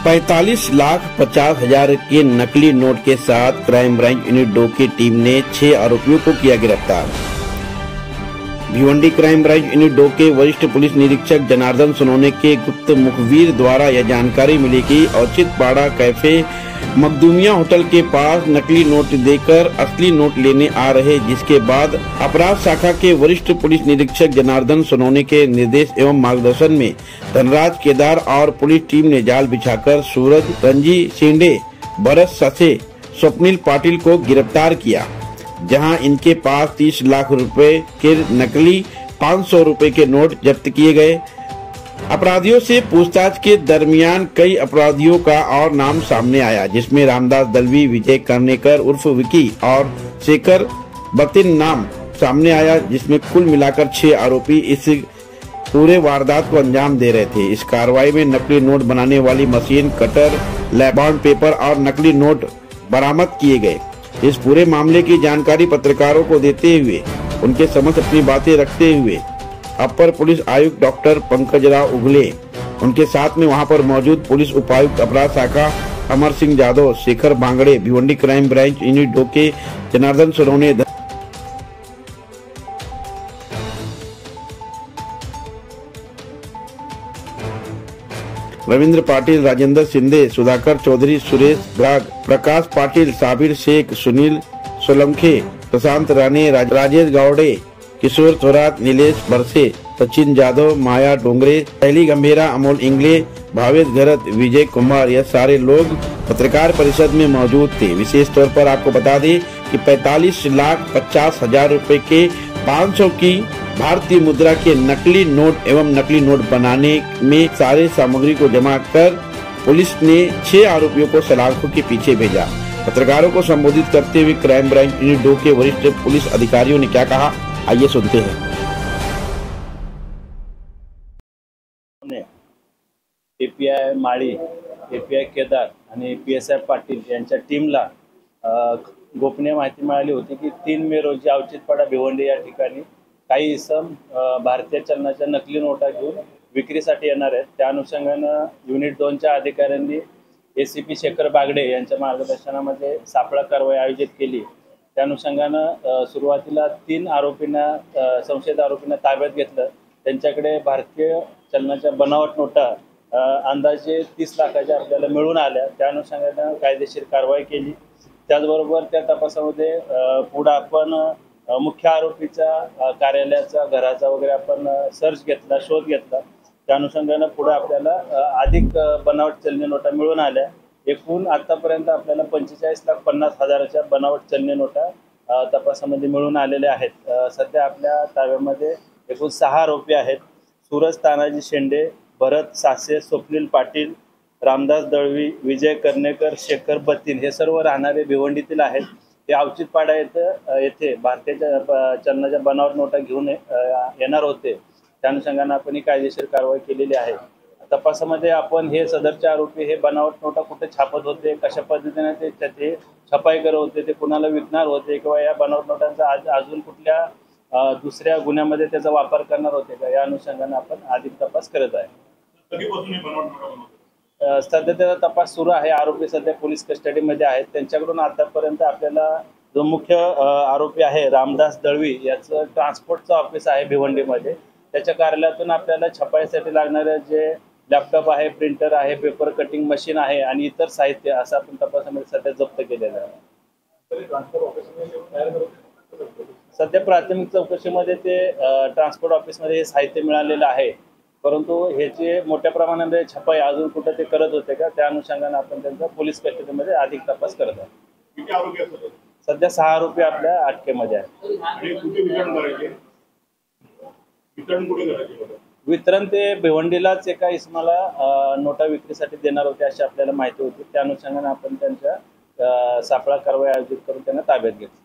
45,50,000 के नकली नोट के साथ crime branch unit 2 की टीम ने 6 आरोपियों को किया गिरफ्तार। भिवंडी क्राइम ब्रांच यूनिट 2 के वरिष्ठ पुलिस निरीक्षक जनार्दन सोनोने के गुप्त मुखबिर द्वारा यह जानकारी मिली कि औचित्यपाड़ा कैफे मखदूमिया होटल के पास नकली नोट देकर असली नोट लेने आ रहे, जिसके बाद अपराध शाखा के वरिष्ठ पुलिस निरीक्षक जनार्दन सोनोने के निर्देश एवं मार्गदर्शन में धनराज केदार और पुलिस टीम ने जाल बिछाकर सूरज रंजी शिंदे, भरत ससे, स्वप्निल पाटिल को गिरफ्तार किया, जहां इनके पास 30 लाख रुपए के नकली 500 रुपए के नोट जब्त किए गए। अपराधियों से पूछताछ के दरमियान कई अपराधियों का और नाम सामने आया, जिसमें रामदास दलवी, विजय कर्णेकर उर्फ विकी और शेखर बतिन नाम सामने आया, जिसमें कुल मिलाकर 6 आरोपी इस पूरे वारदात को अंजाम दे रहे थे। इस कार्रवाई में नकली नोट बनाने वाली मशीन, कटर, लैबॉन्ड पेपर और नकली नोट बरामद किए गए। इस पूरे मामले की जानकारी पत्रकारों को देते हुए उनके समक्ष अपनी बातें रखते हुए अपर पुलिस आयुक्त डॉक्टर पंकजराव उगले, उनके साथ में वहां पर मौजूद पुलिस उपायुक्त अपराध शाखा Amar Singh Yadav, Shekhar Bangde, Bhiwandi crime branch unit 2 K Janardan Sonone, Ravindra Patil, Rajendra Shinde, Sudhakar Chaudhari, Suresh Brag, Prakash Patil, Sabir Shaikh, Sunil Solanke, Prashant Rane, Rajesh Gawade, Kishor Thorat, Nilesh Barse, Sachin Yadav, माया डोंगरे, शैली गंभीरा, अमोल इंगले, भावेश घरत, विजय कुमार, यह सारे लोग पत्रकार परिषद में मौजूद थे। विशेष तौर पर आपको बता दें कि 45,50,000 रुपए के 500 की भारतीय मुद्रा के नकली नोट एवं नकली नोट बनाने में सारे सामग्री को जमा कर पुलिस ने 6 आरोपियों को सलाखों के पीछे भेजा। पत्रकारों को संबोधित करते हुए क्राइम ब्रांच यूनिट 2 के वरिष्ठ पुलिस अधिकारियों ने क्या कहा, आइए सुनते हैं। एपीआय माळी, एपीआय केदार आणि PSI पाटील यांच्या टीमला गोपनीय माहिती मिळाली होती की 3 मे रोजी औचित्यपाडा भिवंडी या ठिकाणी काही इसम भारतीय चलनाच्या नकली नोटा घेऊन विक्रीसाठी येणार आहेत। त्या अनुषंगाने युनिट 2च्या अधिकाऱ्यांनी ACP शेखर बागडे यांच्या मार्गदर्शनामध्ये सापळा कारवाई आयोजित केली। त्या अनुषंगाने सुरुवातीला 3 आरोपींना संशयित आरोपींना ताब्यात घेतलं। त्यांच्याकडे भारतीय चलनाच्या बनावट नोटा अंदाजे 30 लाखाच्या आपल्याला मिळून आल्या। त्या अनुषंगाने कायदेशीर कारवाई केली। त्याचबरोबर त्या तपासामध्ये पुढे आपण मुख्य आरोपीच्या कार्यालयाचा, घराचा वगैरे आपण सर्च घेतला, शोध घेतला। त्या अनुषंगाने पुढे आपल्याला अधिक बनावट चलनी नोटा मिळून आल्या। एकूण आतापर्यंत आपल्याला 45,50,000च्या बनावट चलनी नोटा तपासामध्ये मिळून आलेल्या आहेत। सध्या आपल्या ताब्यामध्ये एकूण 6 आरोपी आहेत। सूरज तानाजी शेंडे, भरत सासे, स्वप्निल पाटील, रामदास दळवी, विजय कर्णेकर, शेखर बतिन हे सर्व राहणारे भिवंडीतील आहेत। ते औचित्यपाडा येथे भारतीय चलनाच्या बनावट नोटा घेऊन येणार होते। त्या अनुषंगाने आपण ही कायदेशीर कारवाई केलेली आहे। तपासामध्ये आपण हे सदरचे आरोपी हे बनावट नोटा कुठे छापत होते, कशा पद्धतीने ते छपाई करत होते, ते कुणाला विकणार होते किंवा या बनावट नोटांचा अजून कुठल्या दुसऱ्या गुन्ह्यामध्ये त्याचा वापर करणार होते का, या अनुषंगाने आपण अधिक तपास करत आहे। सध्या त्याचा तपास सुरू आहे। आरोपी सध्या पोलीस कस्टडीमध्ये आहेत। त्यांच्याकडून आतापर्यंत आपल्याला जो मुख्य आरोपी आहे रामदास दळवी याचं ट्रान्सपोर्टचं ऑफिस आहे भिवंडीमध्ये, त्याच्या कार्यालयातून आपल्याला छपाईसाठी लागणारे जे लॅपटॉप आहे, प्रिंटर आहे, पेपर कटिंग मशीन आहे आणि इतर साहित्य असं आपण तपासामध्ये सध्या जप्त केलेलं आहे। सध्या प्राथमिक चौकशीमध्ये ते ट्रान्सपोर्ट ऑफिसमध्ये हे साहित्य मिळालेलं आहे, परंतु ह्याचे मोठ्या प्रमाणामध्ये छपाई अजून कुठे ते करत होते का, त्या अनुषंगाने आपण त्यांचा पोलीस कस्टडीमध्ये अधिक तपास करत आहोत। सध्या 6 आरोपी आपल्या अटकेमध्ये आहेत। वितरण ते भिवंडीलाच एका इसमाला नोटा विक्रीसाठी देणार होते अशी आपल्याला माहिती होती। त्या अनुषंगाने आपण त्यांच्या सापळा कारवाई आयोजित करून त्यांना ताब्यात घेतलं।